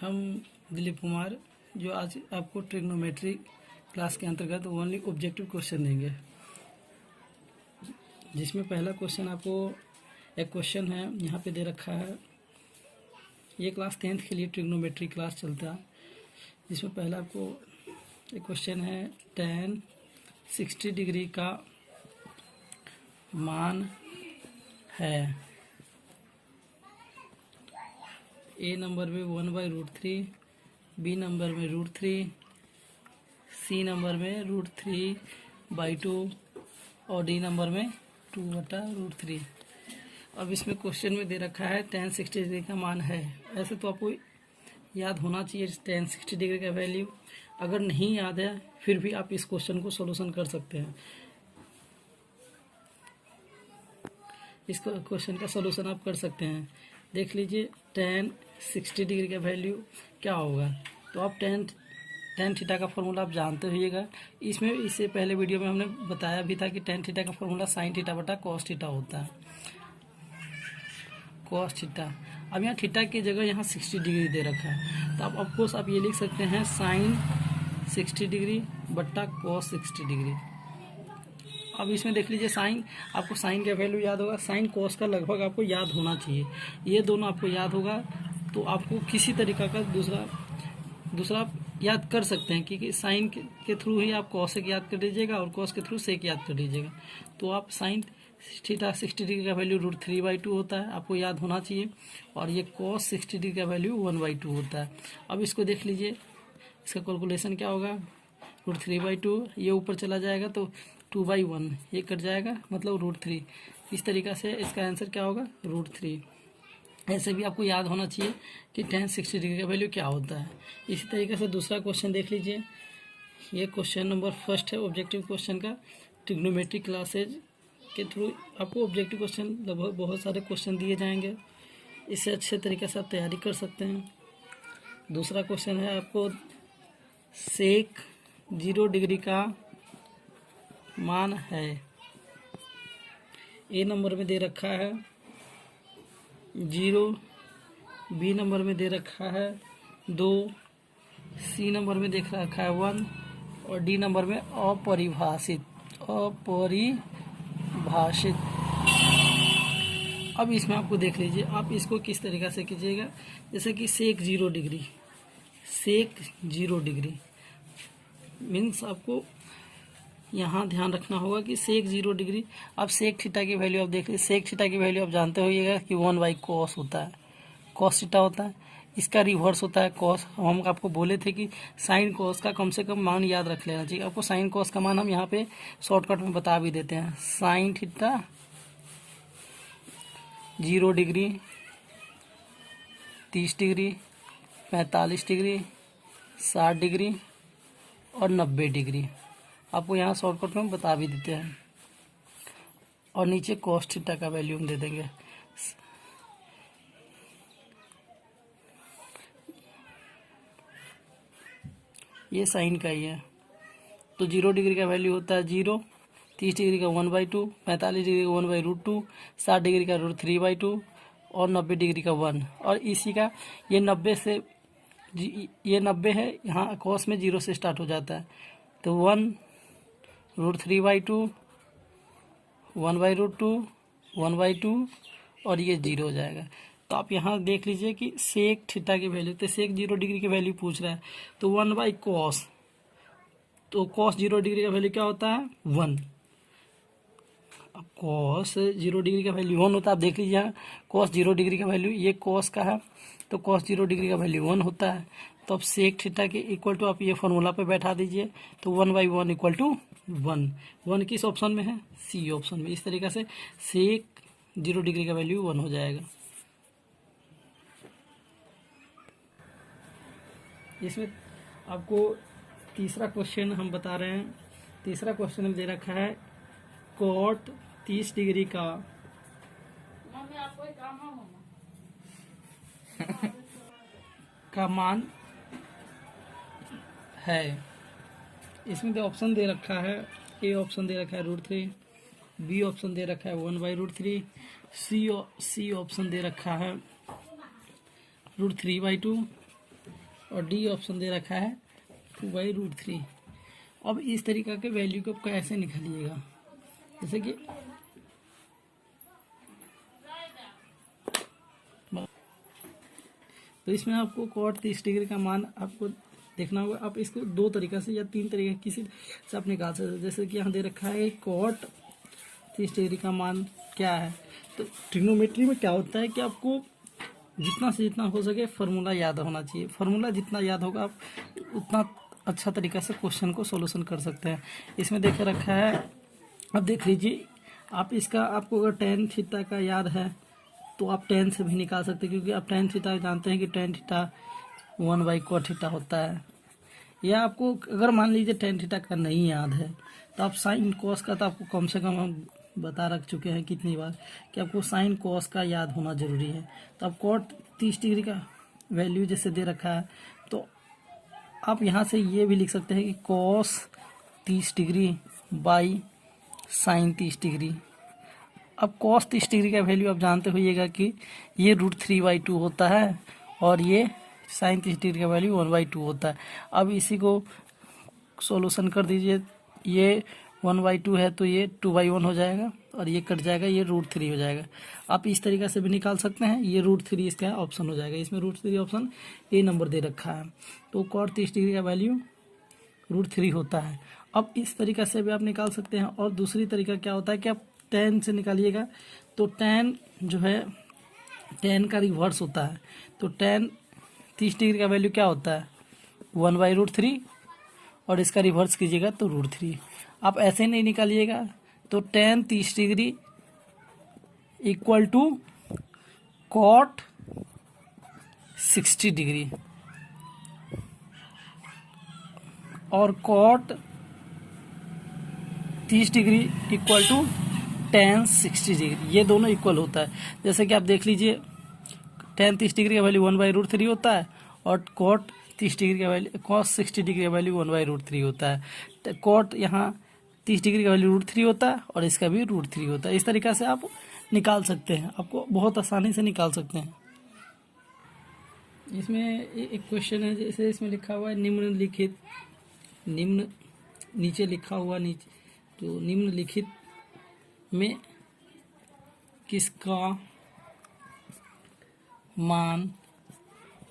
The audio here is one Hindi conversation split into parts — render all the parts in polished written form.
हम दिलीप कुमार जो आज आपको ट्रिग्नोमेट्री क्लास के अंतर्गत ओनली ऑब्जेक्टिव क्वेश्चन देंगे, जिसमें पहला क्वेश्चन आपको एक क्वेश्चन है यहाँ पे दे रखा है। ये क्लास 10th के लिए ट्रिग्नोमेट्री क्लास चलता है, जिसमें पहला आपको एक क्वेश्चन है tan 60 डिग्री का मान है। ए नंबर में 1/√3, बी नंबर में √3, सी नंबर में √3/2 और डी नंबर में 2/√3। अब इसमें क्वेश्चन में दे रखा है tan 60 डिग्री का मान है। ऐसे तो आपको याद होना चाहिए tan 60 डिग्री का वैल्यू। अगर नहीं याद है फिर भी आप इस क्वेश्चन को सॉल्यूशन कर सकते हैं। इस क्वेश्चन का सॉल्यूशन आप कर सकते हैं। देख लीजिए tan 60 डिग्री का वैल्यू क्या होगा। तो आप tan थीटा का फॉर्मूला आप जानते होइएगा। इसमें इससे पहले वीडियो में हमने बताया भी था कि tan थीटा का फॉर्मूला sin थीटा बटा cos थीटा होता है। cos थीटा, अब यहाँ थीटा की जगह यहाँ 60 डिग्री दे रखा है, तो आप ऑफकोर्स आप ये लिख सकते हैं sin 60 डिग्री बट्टा cos 60 डिग्री। अब इसमें देख लीजिए साइन, आपको साइन का वैल्यू याद होगा, साइन कोस का लगभग आपको याद होना चाहिए। ये दोनों आपको याद होगा तो आपको किसी तरीका का दूसरा याद कर सकते हैं, क्योंकि साइन के थ्रू ही आप कॉस याद कर लीजिएगा और कॉस के थ्रू सेक याद कर लीजिएगा। तो आप साइन थीटा 60 डिग्री का वैल्यू √3/2 होता है, आपको याद होना चाहिए। और ये कॉस 60 डिग्री का वैल्यू 1/2 होता है। अब इसको देख लीजिए, इसका कैलकुलेशन क्या होगा। √3/2 ये ऊपर चला जाएगा तो 2/1 ये कट जाएगा, मतलब √3। इस तरीक़ा से इसका आंसर क्या होगा, √3। ऐसे भी आपको याद होना चाहिए कि tan 60 डिग्री का वैल्यू क्या होता है। इसी तरीके से दूसरा क्वेश्चन देख लीजिए। ये क्वेश्चन नंबर फर्स्ट है ऑब्जेक्टिव क्वेश्चन का। ट्रिग्नोमेट्री क्लासेज के थ्रू आपको ऑब्जेक्टिव क्वेश्चन लगभग बहुत सारे क्वेश्चन दिए जाएंगे, इससे अच्छे तरीके से आप तैयारी कर सकते हैं। दूसरा क्वेश्चन है आपको सेक 0 डिग्री का मान है। ए नंबर में दे रखा है 0, बी नंबर में दे रखा है 2, सी नंबर में देख रखा है 1 और डी नंबर में अपरिभाषित। अब इसमें आपको देख लीजिए, आप इसको किस तरीक़ा से कीजिएगा। जैसे कि सेक 0 डिग्री मीन्स आपको यहाँ ध्यान रखना होगा कि सेक 0 डिग्री। अब सेक थीटा की वैल्यू आप देख लीजिए, सेक थीटा की वैल्यू आप जानते होइएगा कि 1/cos होता है, cos थीटा होता है। इसका रिवर्स होता है cos। हम आपको बोले थे कि साइन cos का कम से कम मान याद रख लेना चाहिए। आपको साइन cos का मान हम यहाँ पे शॉर्टकट में बता भी देते हैं। Sine theta 0 degree, 30 degree, 45 degree, 60 degree और 90 डिग्री आपको यहाँ शॉर्टकट में बता भी देते हैं। और नीचे cos थीटा का वैल्यू हम दे देंगे। ये साइन का ही है। तो 0 डिग्री का वैल्यू होता है 0, 30 डिग्री का 1/2, 45 डिग्री का 1/√2, 60 डिग्री का √3/2 और 90 डिग्री का 1। और इसी का ये 90 से ये 90 है, यहाँ cos में 0 से स्टार्ट हो जाता है। तो 1 √3/2, 1/√2, 1/2 और ये 0 हो जाएगा। तो आप यहाँ देख लीजिए कि सेक थीटा की वैल्यू, तो सेक 0 डिग्री की वैल्यू पूछ रहा है, तो 1/cos। तो cos 0 डिग्री का वैल्यू क्या होता है, 1। अब cos 0 डिग्री का वैल्यू 1 होता है। आप देख लीजिए यहाँ cos 0 डिग्री का वैल्यू, ये cos का है, तो cos 0 डिग्री का वैल्यू 1 होता है। तो अब सेक थीटा के इक्वल टू आप ये फॉर्मूला पे बैठा दीजिए, तो 1/1 = 1। 1 किस ऑप्शन में है, सी ऑप्शन में। इस तरीके से सेक 0 डिग्री का वैल्यू 1 हो जाएगा। इसमें आपको तीसरा क्वेश्चन हम बता रहे हैं। तीसरा क्वेश्चन हम दे रखा है cot 30 डिग्री का मान है। इसमें तो ऑप्शन दे रखा है, ए ऑप्शन दे रखा है √3, बी ऑप्शन दे रखा है 1/√3, सी ऑप्शन दे रखा है √3/2 और डी ऑप्शन दे रखा है 2/√3। अब इस तरीका के वैल्यू को कैसे निकालिएगा, जैसे कि तो इसमें आपको cot 30 डिग्री का मान आपको देखना होगा। आप इसको दो तरीका से या तीन तरीके किसी से आप निकाल सकते हैं। जैसे कि यहाँ दे रखा है cot 30 डिग्री का मान क्या है। तो ट्रिग्नोमेट्री में क्या होता है कि आपको जितना से जितना हो सके फार्मूला याद होना चाहिए। फार्मूला जितना याद होगा आप उतना अच्छा तरीका से क्वेश्चन को सॉल्यूशन कर सकते हैं। इसमें देख रखा है, अब देख लीजिए आप इसका, आपको अगर tan थीटा का याद है तो आप tan से भी निकाल सकते हैं, क्योंकि आप tan थीटा जानते हैं कि tan थीटा 1/cot थीटा होता है। या आपको अगर मान लीजिए tan थीटा का नहीं याद है तो आप sin cos का, तो आपको कम से कम हम बता रख चुके हैं कितनी बार कि आपको sin cos का याद होना जरूरी है। तो आप cot 30 डिग्री का वैल्यू जैसे दे रखा है तो आप यहाँ से ये भी लिख सकते हैं कि cos 30 degree by sin 30 degree. अब cos 30 डिग्री का वैल्यू आप जानते होइएगा कि ये √3/2 होता है और ये sin 30 डिग्री का वैल्यू 1/2 होता है। अब इसी को सॉल्यूशन कर दीजिए, ये 1/2 है तो ये 2/1 हो जाएगा और ये कट जाएगा, ये √3 हो जाएगा। आप इस तरीके से भी निकाल सकते हैं, ये √3 इसका ऑप्शन हो जाएगा। इसमें √3 ऑप्शन ए नंबर दे रखा है। तो cot 30 डिग्री का वैल्यू √3 होता है। अब इस तरीका से भी आप निकाल सकते हैं। और दूसरी तरीका क्या होता है कि आप tan से निकालिएगा तो tan जो है tan का रिवर्स होता है। तो tan 30 डिग्री का वैल्यू क्या होता है 1/√3 और इसका रिवर्स कीजिएगा तो √3। आप ऐसे नहीं निकालिएगा तो tan 30 degree equal to cot 60 degree और cot 30 degree equal to tan 60 degree, ये दोनों इक्वल होता है। जैसे कि आप देख लीजिए tan 30 डिग्री का वैल्यू 1/√3 होता है और cot 30 डिग्री का वैल्यू, cos 60 डिग्री का वैल्यू 1/√3 होता है। cot यहाँ 30 डिग्री का वैल्यू √3 होता है और इसका भी √3 होता है। इस तरीका से आप निकाल सकते हैं, आपको बहुत आसानी से निकाल सकते हैं। इसमें एक क्वेश्चन है, जैसे इसमें लिखा हुआ है निम्नलिखित, निम्न नीचे लिखा हुआ नीचे, तो निम्नलिखित में किसका मान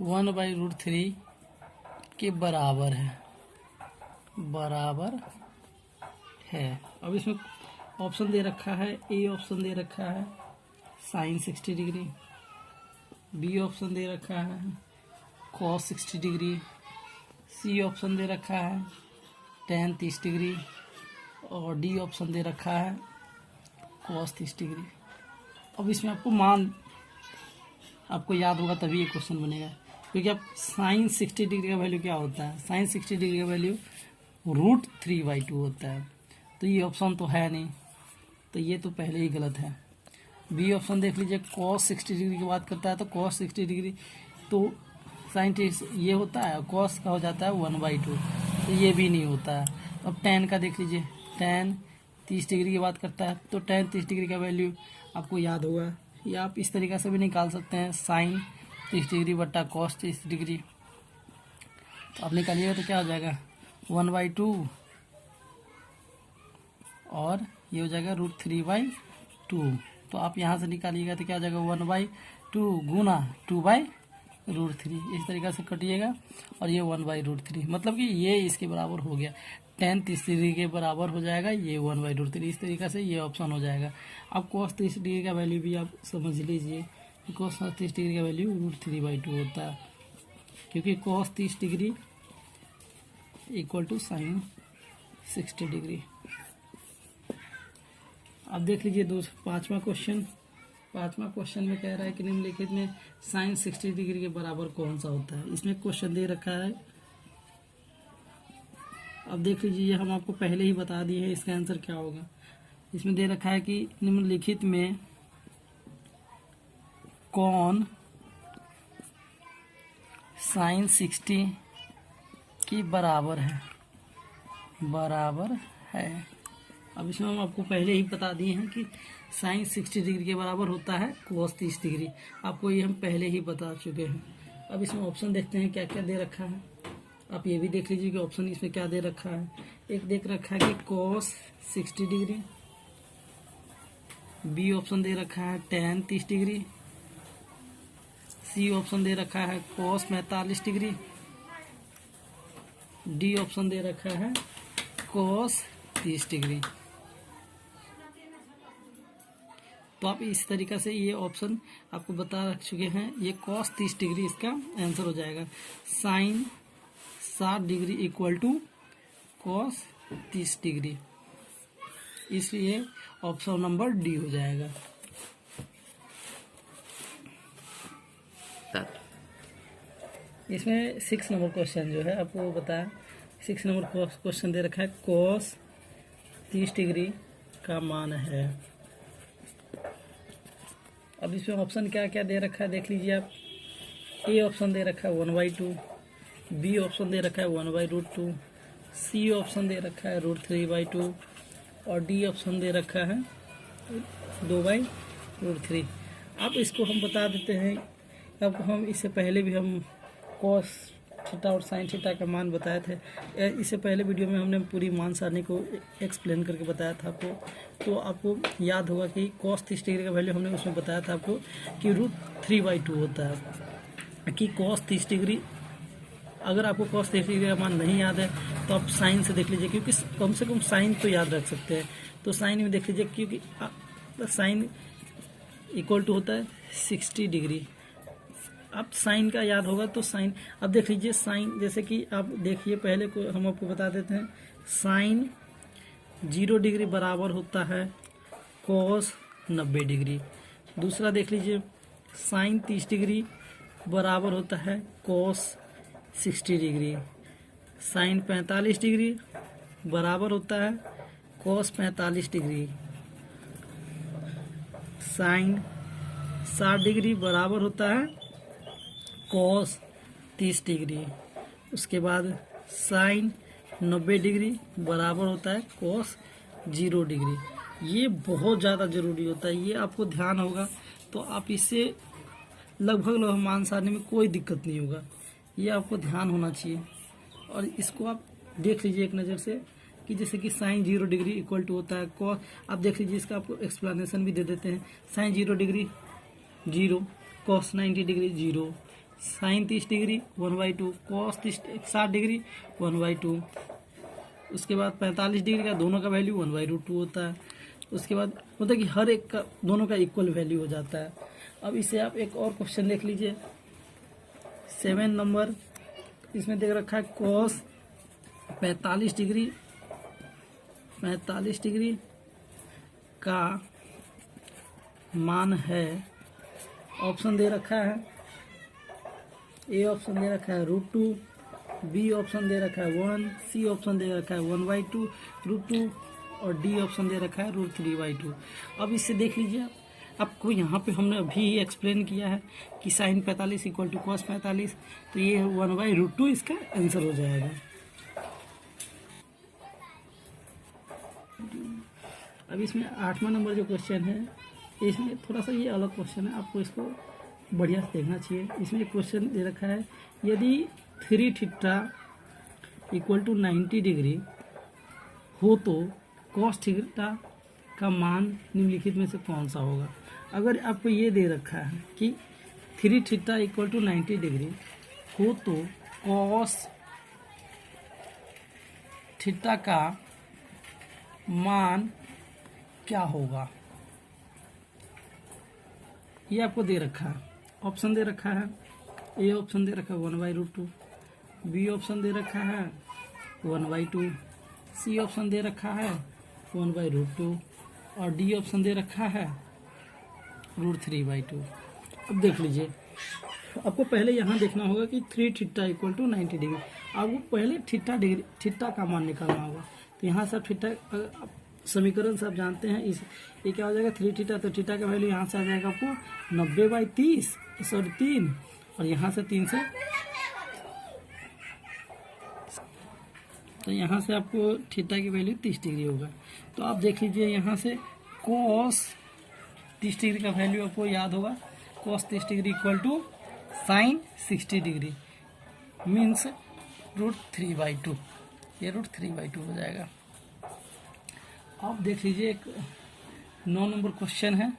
1/√3 के बराबर है, बराबर है। अब इसमें ऑप्शन दे रखा है, ए ऑप्शन दे रखा है sin 60 डिग्री, बी ऑप्शन दे रखा है cos 60 डिग्री, सी ऑप्शन दे रखा है tan 30 डिग्री और डी ऑप्शन दे रखा है cos 30 डिग्री। अब इसमें आपको मान आपको याद होगा तभी ये क्वेश्चन बनेगा, क्योंकि आप sin 60 डिग्री का वैल्यू क्या होता है, sin 60 डिग्री का वैल्यू √3/2 होता है। तो ये ऑप्शन तो है नहीं, तो ये तो पहले ही गलत है। बी ऑप्शन देख लीजिए cos 60 डिग्री की बात करता है, तो cos 60 डिग्री तो sin 30 ये होता है, cos का हो जाता है 1/2, तो ये भी नहीं होता है। अब tan का देख लीजिए, tan 30 डिग्री की बात करता है, तो tan 30 डिग्री का वैल्यू आपको याद होगा, या आप इस तरीका से भी निकाल सकते हैं sin 30 डिग्री बट्टा cos 30 डिग्री। तो आप निकालिएगा तो क्या हो जाएगा 1/2 और ये हो जाएगा √3/2। तो आप यहाँ से निकालिएगा तो क्या हो जाएगा 1/2 गुना 2/√3, इस तरीका से कटिएगा और ये 1/√3, मतलब कि ये इसके बराबर हो गया। tan 30 डिग्री के बराबर हो जाएगा ये 1/√3, इस तरीका से ये ऑप्शन हो जाएगा। अब cos 30 डिग्री का वैल्यू भी आप समझ लीजिए, cos 30 डिग्री का वैल्यू √3/2 होता है, क्योंकि cos 30 degree equal to sin 60 degree. अब देख लीजिए पांचवा क्वेश्चन में कह रहा है कि निम्नलिखित में sin 60 डिग्री के बराबर कौन सा होता है। इसमें क्वेश्चन दे रखा है, अब देख लीजिए हम आपको पहले ही बता दिए हैं इसका आंसर क्या होगा। इसमें दे रखा है कि निम्नलिखित में कौन sin 60 की बराबर है। अब इसमें हम आपको पहले ही बता दिए हैं कि sin 60 डिग्री के बराबर होता है cos 30 डिग्री, आपको ये हम पहले ही बता चुके हैं। अब इसमें ऑप्शन देखते हैं क्या क्या दे रखा है। आप ये भी देख लीजिए कि ऑप्शन इसमें क्या दे रखा है। एक देख रखा है कि cos 60 डिग्री, बी ऑप्शन दे रखा है tan 30 डिग्री, सी ऑप्शन दे रखा है cos 45 डिग्री, डी ऑप्शन दे रखा है cos 30 डिग्री। तो आप इस तरीका से ये ऑप्शन आपको बता रख चुके हैं। ये cos 30 डिग्री इसका आंसर हो जाएगा। sin 60 degree equal to cos 30 degree, इसलिए ऑप्शन नंबर डी हो जाएगा। इसमें 6 नंबर क्वेश्चन जो है आपको बताया। 6 नंबर क्वेश्चन दे रखा है cos 30 डिग्री का मान है। अब इसमें ऑप्शन क्या क्या दे रखा है देख लीजिए आप। ए ऑप्शन दे रखा है 1/2, बी ऑप्शन दे रखा है 1/√2, सी ऑप्शन दे रखा है √3/2 और डी ऑप्शन दे रखा है 2/√3। अब इसको हम बता देते हैं। अब हम इससे पहले भी हम cos थीटा और sin थीटा का मान बताए थे। इससे पहले वीडियो में हमने पूरी मान सारणी को एक्सप्लेन करके बताया था आपको। तो आपको याद होगा कि cos 30 डिग्री का वैल्यू हमने उसमें बताया था आपको कि √3/2 होता है। कि cos 30 डिग्री, अगर आपको cos 30 डिग्री का मान नहीं याद है तो आप साइन से देख लीजिए, क्योंकि कम से कम साइन तो याद रख सकते हैं। तो साइन में देख लीजिए, क्योंकि साइन इक्वल टू होता है 60 डिग्री। अब साइन का याद होगा तो साइन, अब देख लीजिए साइन, जैसे कि आप देखिए पहले को हम आपको बता देते हैं। साइन 0 डिग्री बराबर होता है cos 90 डिग्री। दूसरा देख लीजिए साइन 30 डिग्री बराबर होता है cos 60 डिग्री। साइन 45 डिग्री बराबर होता है cos 45 डिग्री। साइन 60 डिग्री बराबर होता है cos 30 डिग्री। उसके बाद साइन 90 डिग्री बराबर होता है cos 0 डिग्री। ये बहुत ज़्यादा ज़रूरी होता है, ये आपको ध्यान होगा तो आप इससे लगभग मान सारणी में कोई दिक्कत नहीं होगा। ये आपको ध्यान होना चाहिए और इसको आप देख लीजिए एक नज़र से कि जैसे कि साइन 0 डिग्री इक्वल टू होता है cos। आप देख लीजिए, इसका आपको एक्सप्लेनेशन भी दे देते हैं। Sine 0 degree 0, cos 90 degree 0, sine 30 degree 1/2, cos 60 degree 1/2। उसके बाद 45 डिग्री का दोनों का वैल्यू 1/√2 होता है। उसके बाद होता है कि हर एक का दोनों का इक्वल वैल्यू हो जाता है। अब इसे आप एक और क्वेश्चन देख लीजिए 7 नंबर। इसमें देख रखा है cos 45 डिग्री का मान है। ऑप्शन दे रखा है, ए ऑप्शन दे रखा है √2, बी ऑप्शन दे रखा है 1, सी ऑप्शन दे रखा है 1/2√2 और डी ऑप्शन दे रखा है √3/2। अब इससे देख लीजिए आपको यहाँ पे हमने अभी एक्सप्लेन किया है कि साइन 45 इक्वल टू cos 45, तो ये 1/√2 इसका आंसर हो जाएगा। अब इसमें 8वां नंबर जो क्वेश्चन है, इसमें थोड़ा सा ये अलग क्वेश्चन है, आपको इसको बढ़िया से देखना चाहिए। इसमें एक क्वेश्चन दे रखा है, यदि 3 थीटा इक्वल टू 90 डिग्री हो तो cos थीटा का मान निम्नलिखित में से कौन सा होगा। अगर आपको ये दे रखा है कि 3 थीटा इक्वल टू 90 डिग्री हो तो cos थीटा का मान क्या होगा, ये आपको दे रखा है। ऑप्शन दे रखा है, ए ऑप्शन दे रखा है 1/√2, बी ऑप्शन दे रखा है 1/2, सी ऑप्शन दे रखा है 1/√2 और डी ऑप्शन दे रखा है √3/2। अब देख लीजिए, आपको पहले यहाँ देखना होगा कि 3 थीटा इक्वल टू 90 डिग्री। आपको पहले थीटा का मान निकालना होगा। तो यहाँ से थीटा समीकरण से आप जानते हैं, इस ये क्या हो जाएगा 3 थीटा, तो थीटा का वैल्यू यहाँ से आ जाएगा आपको 90/3 और यहाँ से 3 से, तो यहाँ से आपको थीटा की वैल्यू 30 डिग्री होगा। तो आप देख लीजिए यहाँ से cos 30 डिग्री का वैल्यू आपको याद होगा, cos 30 degree equal to sine 60 degree means √3/2, ये √3/2 हो जाएगा। अब देख लीजिए एक 9 नंबर क्वेश्चन है।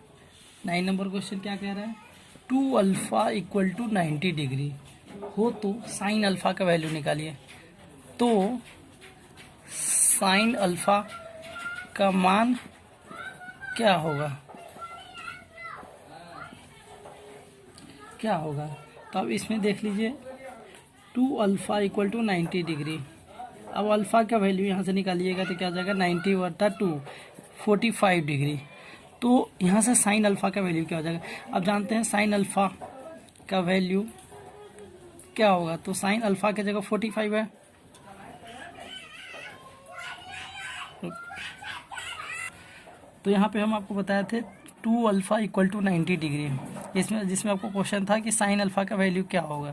9 नंबर क्वेश्चन क्या कह रहा है, 2α = 90 डिग्री हो तो साइन अल्फा का वैल्यू निकालिए। तो साइन अल्फा का मान क्या होगा, तो अब इसमें देख लीजिए 2α = 90 डिग्री। अब अल्फा का वैल्यू यहाँ से निकालिएगा तो क्या हो जाएगा, 90/2 45 डिग्री। तो यहाँ से साइन अल्फा का वैल्यू क्या हो जाएगा, अब जानते हैं साइन अल्फा का वैल्यू क्या होगा। तो साइन अल्फा की जगह 45 है, तो यहाँ पे हम आपको बताए थे 2α = 90 डिग्री, इसमें जिसमें आपको क्वेश्चन था कि साइन अल्फा का वैल्यू क्या होगा।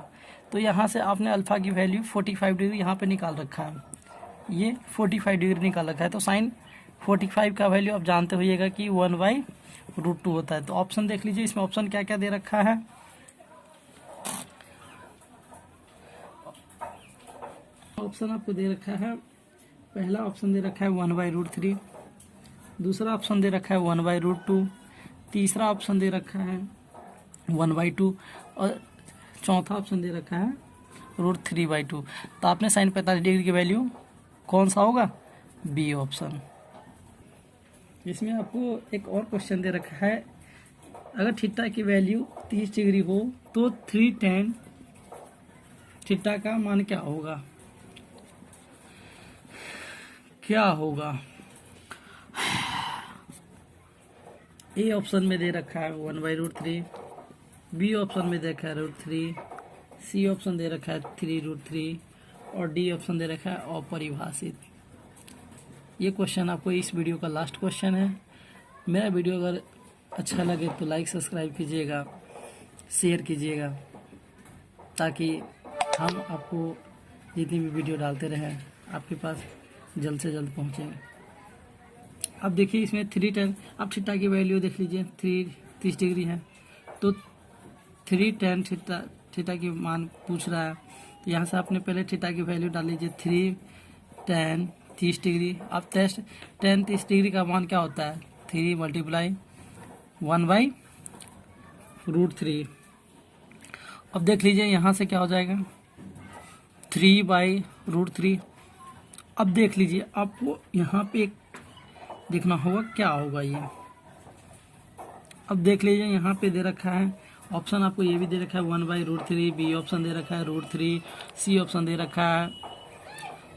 तो यहाँ से आपने अल्फा की वैल्यू 45 डिग्री यहाँ पे निकाल रखा है, ये 45 डिग्री निकाल रखा है। तो साइन 45 का वैल्यू आप जानते होइएगा कि 1/√2 होता है। तो ऑप्शन देख लीजिए, इसमें ऑप्शन क्या क्या दे रखा है। ऑप्शन आपको दे रखा है, पहला ऑप्शन दे रखा है 1/√3, दूसरा ऑप्शन दे रखा है 1/√2, तीसरा ऑप्शन दे रखा है 1/2 और चौथा ऑप्शन दे रखा है √3/2। तो आपने साइन 45 डिग्री की वैल्यू कौन सा होगा, बी ऑप्शन। इसमें आपको एक और क्वेश्चन दे रखा है, अगर थीटा की वैल्यू 30 डिग्री हो तो 3tan थीटा का मान क्या होगा, ए ऑप्शन में दे रखा है 1/√3, बी ऑप्शन में दे रखा है √3, सी ऑप्शन दे रखा है 3√3 और डी ऑप्शन दे रखा है अपरिभाषित। ये क्वेश्चन आपको इस वीडियो का लास्ट क्वेश्चन है। मेरा वीडियो अगर अच्छा लगे तो लाइक सब्सक्राइब कीजिएगा, शेयर कीजिएगा, ताकि हम आपको जितनी भी वीडियो डालते रहें आपके पास जल्द से जल्द पहुँचेंगे। अब देखिए इसमें 3tan, अब थीटा की वैल्यू देख लीजिए 30 डिग्री है, तो 3tan थीटा की मान पूछ रहा है। यहाँ से आपने पहले थीटा की वैल्यू डाल लीजिए 3tan 30 डिग्री। अब tan 30 डिग्री का मान क्या होता है, 3 × 1/√3। अब देख लीजिए यहाँ से क्या हो जाएगा 3/√3। अब देख लीजिए आपको यहाँ पे एक देखना होगा क्या होगा ये। अब देख लीजिए यहाँ पे दे रखा है ऑप्शन, आपको ये भी दे रखा है 1/√3, बी ऑप्शन दे रखा है √3, सी ऑप्शन दे रखा है।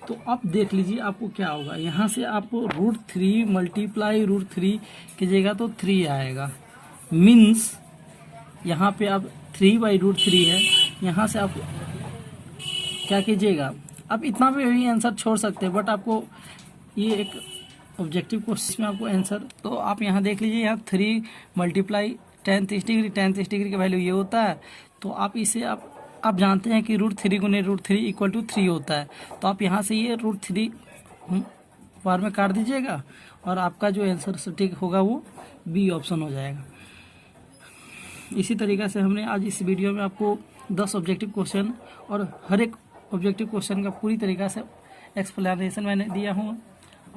तो अब देख लीजिए आपको क्या होगा, यहाँ से आपको √3 × √3 कीजिएगा तो 3 आएगा, मीन्स यहाँ पे अब 3/√3 है। यहाँ से आप क्या कीजिएगा, आप इतना भी आंसर छोड़ सकते हैं, बट आपको ये एक ऑब्जेक्टिव क्वेश्चन में आपको आंसर, तो आप यहाँ देख लीजिए, यहाँ 3 × tan 30 डिग्री, tan 30 डिग्री का वैल्यू ये होता है। तो आप इसे आप जानते हैं कि √3 × √3 = 3 होता है। तो आप यहाँ से ये √3 बार में काट दीजिएगा और आपका जो आंसर सटीक होगा वो बी ऑप्शन हो जाएगा। इसी तरीक़े से हमने आज इस वीडियो में आपको 10 ऑब्जेक्टिव क्वेश्चन और हर एक ऑब्जेक्टिव क्वेश्चन का पूरी तरीक़ा से एक्सप्लेनेशन मैंने दिया हूँ।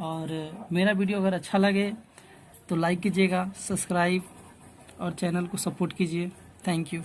और मेरा वीडियो अगर अच्छा लगे तो लाइक कीजिएगा, सब्सक्राइब और चैनल को सपोर्ट कीजिए। Thank you.